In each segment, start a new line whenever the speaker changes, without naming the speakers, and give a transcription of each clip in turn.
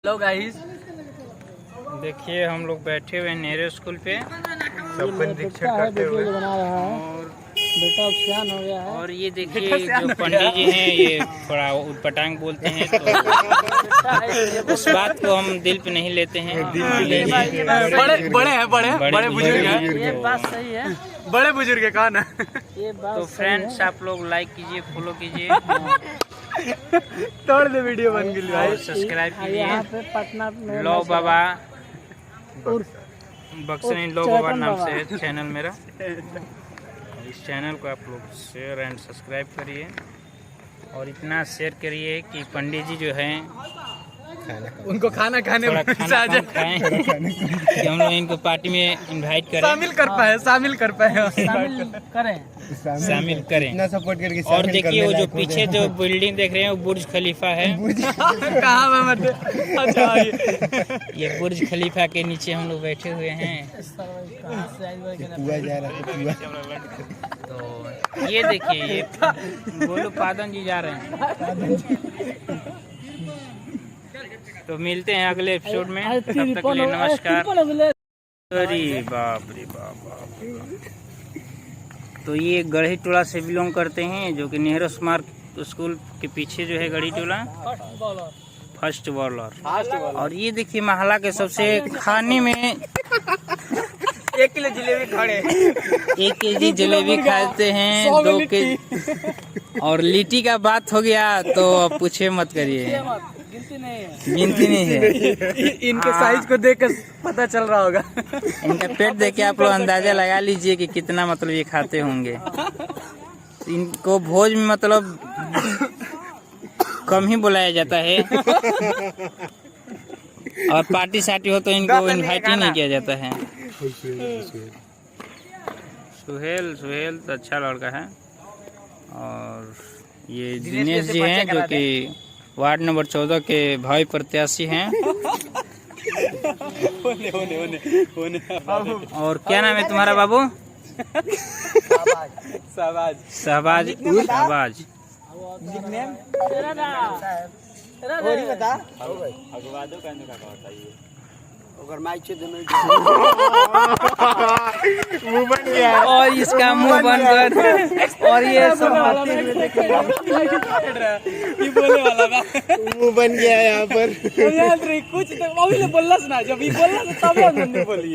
Hello guys,
देखिए हम लोग बैठे हुए हैं नेहरू स्कूल पे
सब निरीक्षण करते हुए बना रहा है।
और
बेटा उपशान हो गया है।
और ये देखिए जो पंडित जी हैं ये थोड़ा उटपटांग बोलते हैं, तो उस बात को हम दिल पे नहीं लेते हैं।
बड़े बुजुर्ग हैं।
ये बात सही है।
बड़े बुजुर्ग है कौन है?
ये बात
तो फ्रेंड्स आप लोग लाइक कीजिए, फॉलो कीजिए
तोड़ दे वीडियो बन गई भाई।
और सब्सक्राइब
यहाँ
कीजिए।
पे पटना में
लो बाबा
उर्फ
बक्सनी लो बाबा नाम से है चैनल मेरा। इस चैनल को आप लोग शेयर एंड सब्सक्राइब करिए और इतना शेयर करिए कि पंडित जी जो हैं
उनको खाना खाने
थोड़ा
में
खाना कम खाएं कि हम लोग इनको पार्टी में इनवाइट करें,
शामिल कर पाए
शामिल करें।
इतना सपोर्ट करके। और देखिए वो जो पीछे जो बिल्डिंग देख रहे हैं वो बुर्ज खलीफा है।
कहाँ में अच्छा
ये बुर्ज खलीफा के नीचे हम लोग बैठे हुए हैं। तो ये देखिए ये बोलो पादन जी जा रहे हैं। तो मिलते हैं अगले एपिसोड में, तब तक के लिए नमस्कार। अरे बाप रे बाप। तो ये गढ़ी टोला से बिलोंग करते हैं, जो कि नेहरू स्मारक स्कूल के पीछे जो है गढ़ी टोला फर्स्ट बॉलर। और ये देखिए महला के सबसे खाने में
1 किलो जलेबी खड़े
1 केजी जलेबी खाते हैं, 2 केजी। और लिट्टी का बात हो गया तो अब पूछे मत करिए, गिनती नहीं है।
इनके साइज को देख कर पता चल रहा होगा।
इनका पेट देख के आप लोग अंदाजा लगा लीजिए कि कितना मतलब ये खाते होंगे। इनको भोज में मतलब कम ही बुलाया जाता है और पार्टी सार्टी हो तो इनको इनवाइट ही नहीं किया जाता है। सुहेल तो अच्छा लड़का है। और ये दिनेश जी हैं जो कि वार्ड नंबर 14 के भावी प्रत्याशी हैं। और क्या नाम है तुम्हारा बाबू? शहबाज।
मुंह बन गया
और इसका मुंह बंद कर। और ये सब
ये बोलने वाला था।
मुंह बन गया है यहाँ पर।
कुछ तो अभी तो बोलना ना, जब ये बोलना तो तब हमने बोली।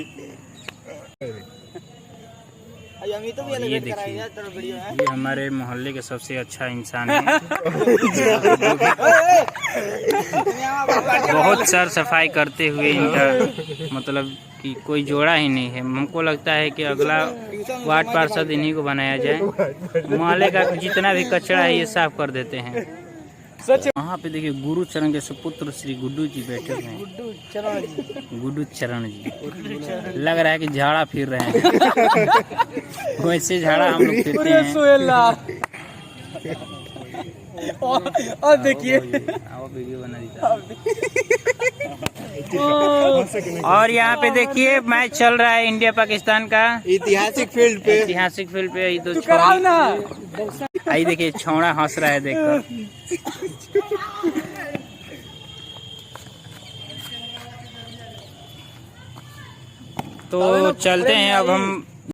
ये देखिए ये हमारे मोहल्ले के सबसे अच्छा इंसान है। बहुत सर सफाई करते हुए इनका मतलब कि कोई जोड़ा ही नहीं है। हमको लगता है कि अगला वार्ड पार्षद इन्हीं को बनाया जाए। मोहल्ले का जितना भी कचरा है ये साफ कर देते हैं। वहाँ पे देखिए गुरु चरण के सुपुत्र श्री गुड्डू जी बैठे हुए हैं। गुड्डू चरण जी लग रहा है कि झाड़ा फिर रहे हैं। वैसे झाड़ा हम लोग फिरते हैं।
और देखिए
वीडियो बना दीजिए। और यहाँ पे देखिए मैच चल रहा है इंडिया पाकिस्तान का
ऐतिहासिक फील्ड पे।
ये तो आई देखिए छौड़ा हंस रहा है देखकर। तो चलते हैं अब हम